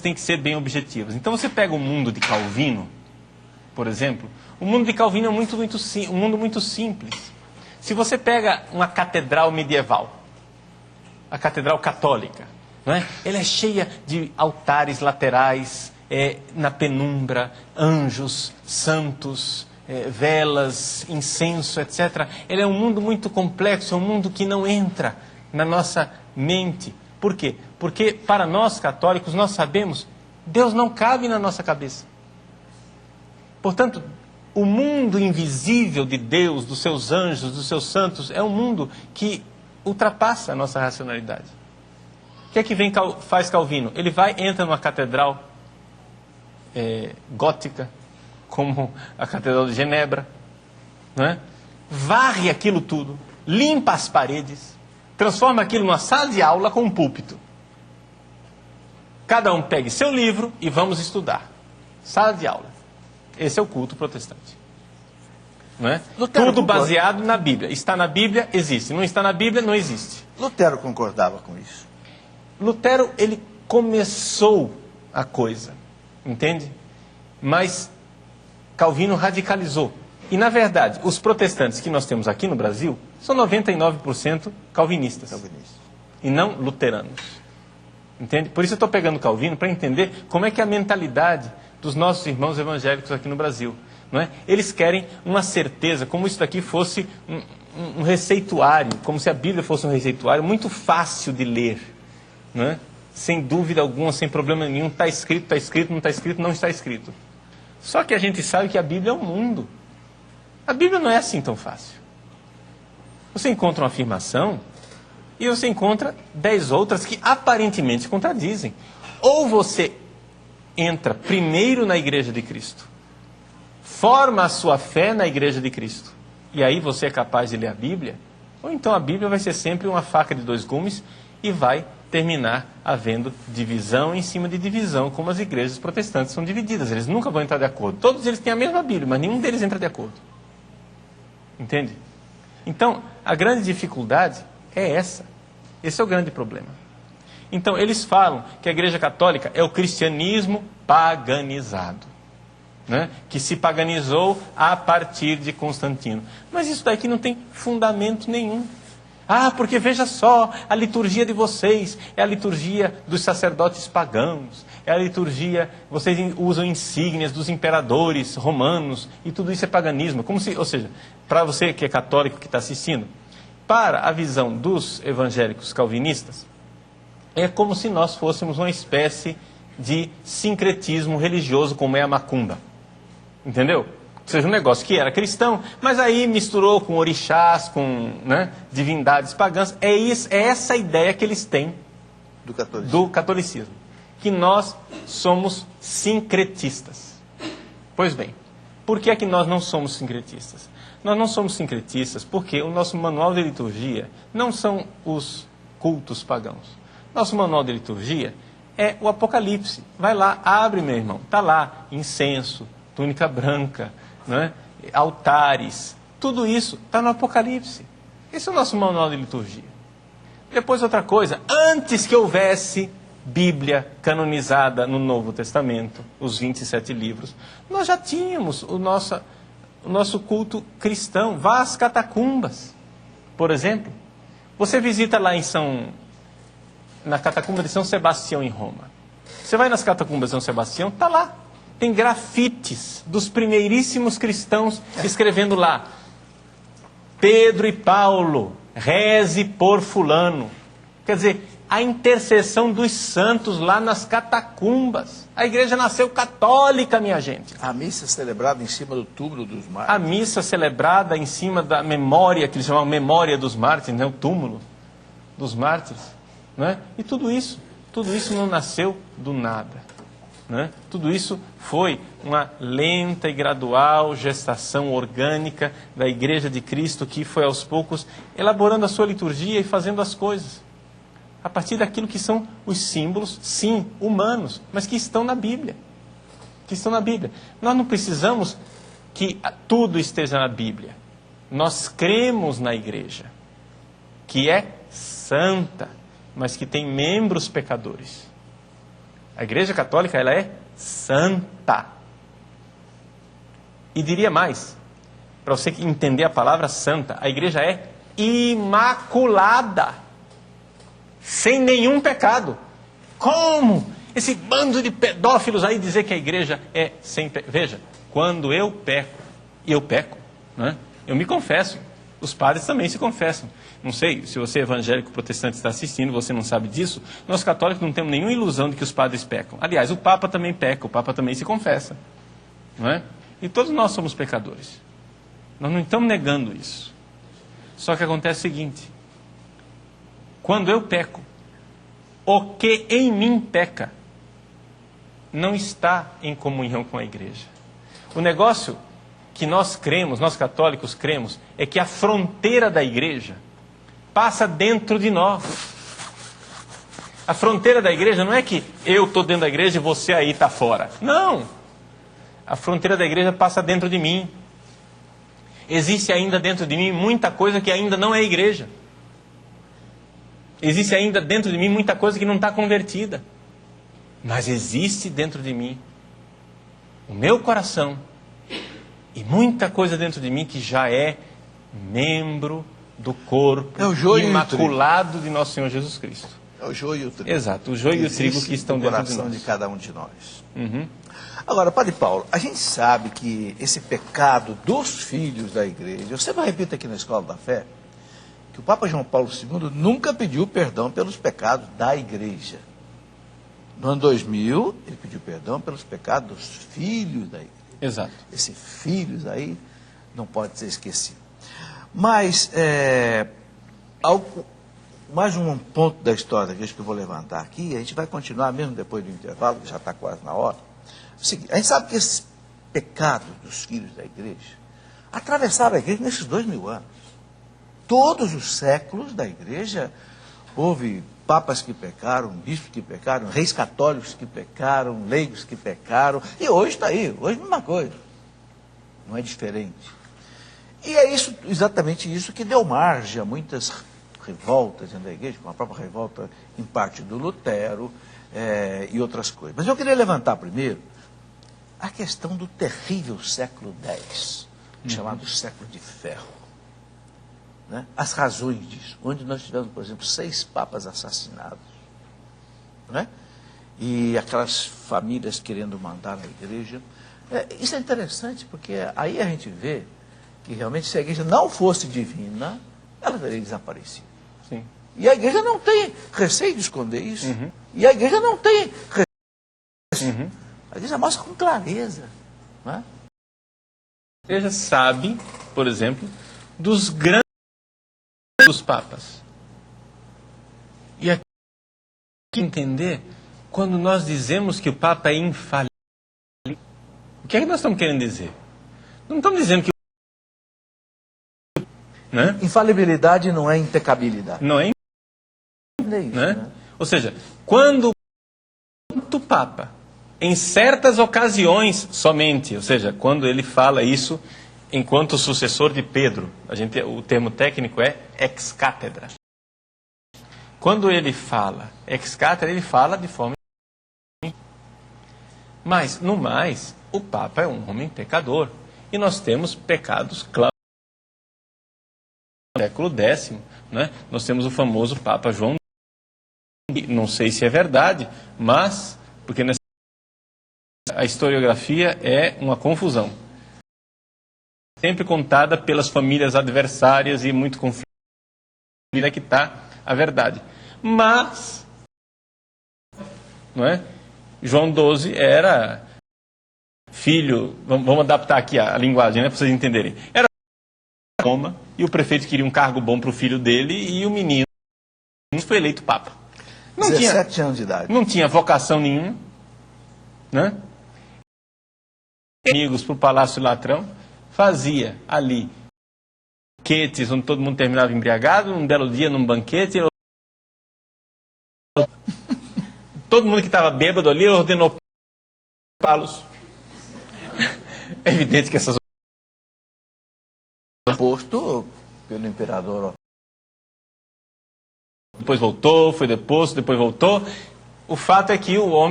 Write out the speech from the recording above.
têm que ser bem objetivas. Então você pega o mundo de Calvino, por exemplo. O mundo de Calvino é um mundo muito simples. Se você pega uma catedral medieval, a catedral católica, não é? Ela é cheia de altares laterais, na penumbra, anjos, santos, velas, incenso, etc. Ele é um mundo muito complexo, é um mundo que não entra na nossa mente. Por quê? Porque para nós católicos, nós sabemos, Deus não cabe na nossa cabeça. Portanto, o mundo invisível de Deus, dos seus anjos, dos seus santos, é um mundo que ultrapassa a nossa racionalidade. O que é que faz Calvino? Ele entra numa catedral gótica, como a Catedral de Genebra, não é? Varre aquilo tudo, limpa as paredes, transforma aquilo numa sala de aula com um púlpito. Cada um pegue seu livro e vamos estudar. Sala de aula. Esse é o culto protestante. Não é? Tudo baseado na Bíblia. Está na Bíblia, existe. Não está na Bíblia, não existe. Lutero concordava com isso. Lutero, ele começou a coisa, entende? Mas Calvino radicalizou. E, na verdade, os protestantes que nós temos aqui no Brasil são 99% calvinistas. E não luteranos. Entende? Por isso eu estou pegando Calvino para entender como é que é a mentalidade dos nossos irmãos evangélicos aqui no Brasil. Não é? Eles querem uma certeza, como isso daqui fosse um receituário, como se a Bíblia fosse um receituário muito fácil de ler. Não é? Sem dúvida alguma, sem problema nenhum, está escrito, não está escrito, não está escrito. Só que a gente sabe que a Bíblia é um mundo. A Bíblia não é assim tão fácil. Você encontra uma afirmação e você encontra 10 outras que aparentemente se contradizem. Ou você entra primeiro na Igreja de Cristo, forma a sua fé na Igreja de Cristo, e aí você é capaz de ler a Bíblia, ou então a Bíblia vai ser sempre uma faca de 2 gumes e vai terminar havendo divisão em cima de divisão, como as igrejas protestantes são divididas. Eles nunca vão entrar de acordo. Todos eles têm a mesma Bíblia, mas nenhum deles entra de acordo. Entende? Então, a grande dificuldade é essa. Esse é o grande problema. Então, eles falam que a Igreja Católica é o cristianismo paganizado, né? Que se paganizou a partir de Constantino. Mas isso daqui não tem fundamento nenhum. Ah, porque veja só, a liturgia de vocês é a liturgia dos sacerdotes pagãos, é a liturgia, vocês usam insígnias dos imperadores romanos, e tudo isso é paganismo. Como se, ou seja, para você que é católico que está assistindo, para a visão dos evangélicos calvinistas, é como se nós fôssemos uma espécie de sincretismo religioso, como é a macumba. Entendeu? Ou seja, um negócio que era cristão, mas aí misturou com orixás, com, né, divindades pagãs. É essa a ideia que eles têm do catolicismo. Que nós somos sincretistas. Pois bem, por que é que nós não somos sincretistas? Nós não somos sincretistas porque o nosso manual de liturgia não são os cultos pagãos. Nosso manual de liturgia é o Apocalipse. Vai lá, abre, meu irmão. Está lá, incenso, túnica branca, né? Altares, tudo isso está no Apocalipse. Esse é o nosso manual de liturgia. Depois outra coisa, antes que houvesse Bíblia canonizada no Novo Testamento, os 27 livros, nós já tínhamos o nosso culto cristão. Vá às catacumbas, por exemplo. Você visita lá na catacumba de São Sebastião em Roma. Você vai nas catacumbas de São Sebastião, está lá. Tem grafites dos primeiríssimos cristãos escrevendo lá: Pedro e Paulo, reze por fulano. Quer dizer, a intercessão dos santos lá nas catacumbas. A igreja nasceu católica, minha gente. A missa celebrada em cima do túmulo dos mártires. A missa celebrada em cima da memória, que eles chamam memória dos mártires, né? O túmulo dos mártires. Né? E tudo isso não nasceu do nada. Né? Tudo isso foi uma lenta e gradual gestação orgânica da Igreja de Cristo, que foi aos poucos elaborando a sua liturgia e fazendo as coisas a partir daquilo que são os símbolos, sim, humanos, mas que estão na Bíblia. Nós não precisamos que tudo esteja na Bíblia. Nós cremos na Igreja, que é santa, mas que tem membros pecadores. A Igreja Católica, ela é santa. E diria mais, para você entender a palavra santa, a igreja é imaculada, sem nenhum pecado. Como esse bando de pedófilos aí dizer que a igreja é sem pecado? Veja, quando eu peco, e eu peco, né? Eu me confesso, os padres também se confessam. Não sei, se você é evangélico protestante está assistindo, você não sabe disso, nós católicos não temos nenhuma ilusão de que os padres pecam. Aliás, o Papa também peca, o Papa também se confessa, não é? E todos nós somos pecadores. Nós não estamos negando isso. Só que acontece o seguinte: quando eu peco, o que em mim peca não está em comunhão com a igreja. O negócio que nós cremos, nós católicos cremos, é que a fronteira da igreja passa dentro de nós. A fronteira da igreja não é que eu estou dentro da igreja e você aí está fora. Não! A fronteira da igreja passa dentro de mim. Existe ainda dentro de mim muita coisa que ainda não é igreja. Existe ainda dentro de mim muita coisa que não está convertida. Mas existe dentro de mim o meu coração e muita coisa dentro de mim que já é membro do corpo imaculado de nosso Senhor Jesus Cristo. É o joio e o trigo. Exato, o joio e o trigo que estão dentro de nós. No coração de cada um de nós. Uhum. Agora, Padre Paulo, a gente sabe que esse pecado dos filhos da igreja, eu sempre repito aqui na Escola da Fé, que o Papa João Paulo II nunca pediu perdão pelos pecados da igreja. No ano 2000, ele pediu perdão pelos pecados dos filhos da igreja. Exato. Esses filhos aí não pode ser esquecido. Mas, mais um ponto da história da igreja que eu vou levantar aqui, a gente vai continuar mesmo depois do intervalo, que já está quase na hora. É o seguinte, a gente sabe que esses pecados dos filhos da igreja atravessaram a igreja nesses 2000 anos. Todos os séculos da igreja houve papas que pecaram, bispos que pecaram, reis católicos que pecaram, leigos que pecaram, e hoje está aí, hoje é a mesma coisa. Não é diferente. E é isso, exatamente isso que deu margem a muitas revoltas dentro da igreja, como a própria revolta em parte do Lutero e outras coisas. Mas eu queria levantar primeiro a questão do terrível século X, chamado século de ferro. Né? As razões disso, onde nós tivemos, por exemplo, 6 papas assassinados. Né? E aquelas famílias querendo mandar na igreja. Isso é interessante, porque aí a gente vê que realmente se a igreja não fosse divina, ela teria desaparecido. Sim. E a igreja não tem receio de esconder isso. Uhum. E a igreja não tem receio. Uhum. A igreja mostra com clareza. Não é? A igreja sabe, por exemplo, dos grandes dos papas. E aqui entender, quando nós dizemos que o Papa é infalível, o que é que nós estamos querendo dizer? Não estamos dizendo que né? Infalibilidade não é impecabilidade. Não é isso, né? Ou seja, quando o Papa, em certas ocasiões somente, ou seja, quando ele fala isso enquanto sucessor de Pedro, o termo técnico é ex cátedra. Quando ele fala ex cátedra, ele fala de forma... Mas, no mais, o Papa é um homem pecador. E nós temos pecados claros. No século X, né? Nós temos o famoso Papa João. Não sei se é verdade, mas... porque a historiografia é uma confusão. Sempre contada pelas famílias adversárias e muito conflito. É que está a verdade. Mas, não é? João XII era filho, vamos adaptar aqui a linguagem, né, para vocês entenderem. Era Roma, e o prefeito queria um cargo bom para o filho dele, e o menino foi eleito papa. Não 17 anos de idade. Não tinha vocação nenhuma, né? Amigos para o Palácio Latrão, fazia ali banquetes onde todo mundo terminava embriagado, um belo dia num banquete, todo mundo que estava bêbado ali ordenou palos. É evidente que essas... Posto pelo imperador. Depois voltou, foi deposto, depois voltou. O fato é que o homem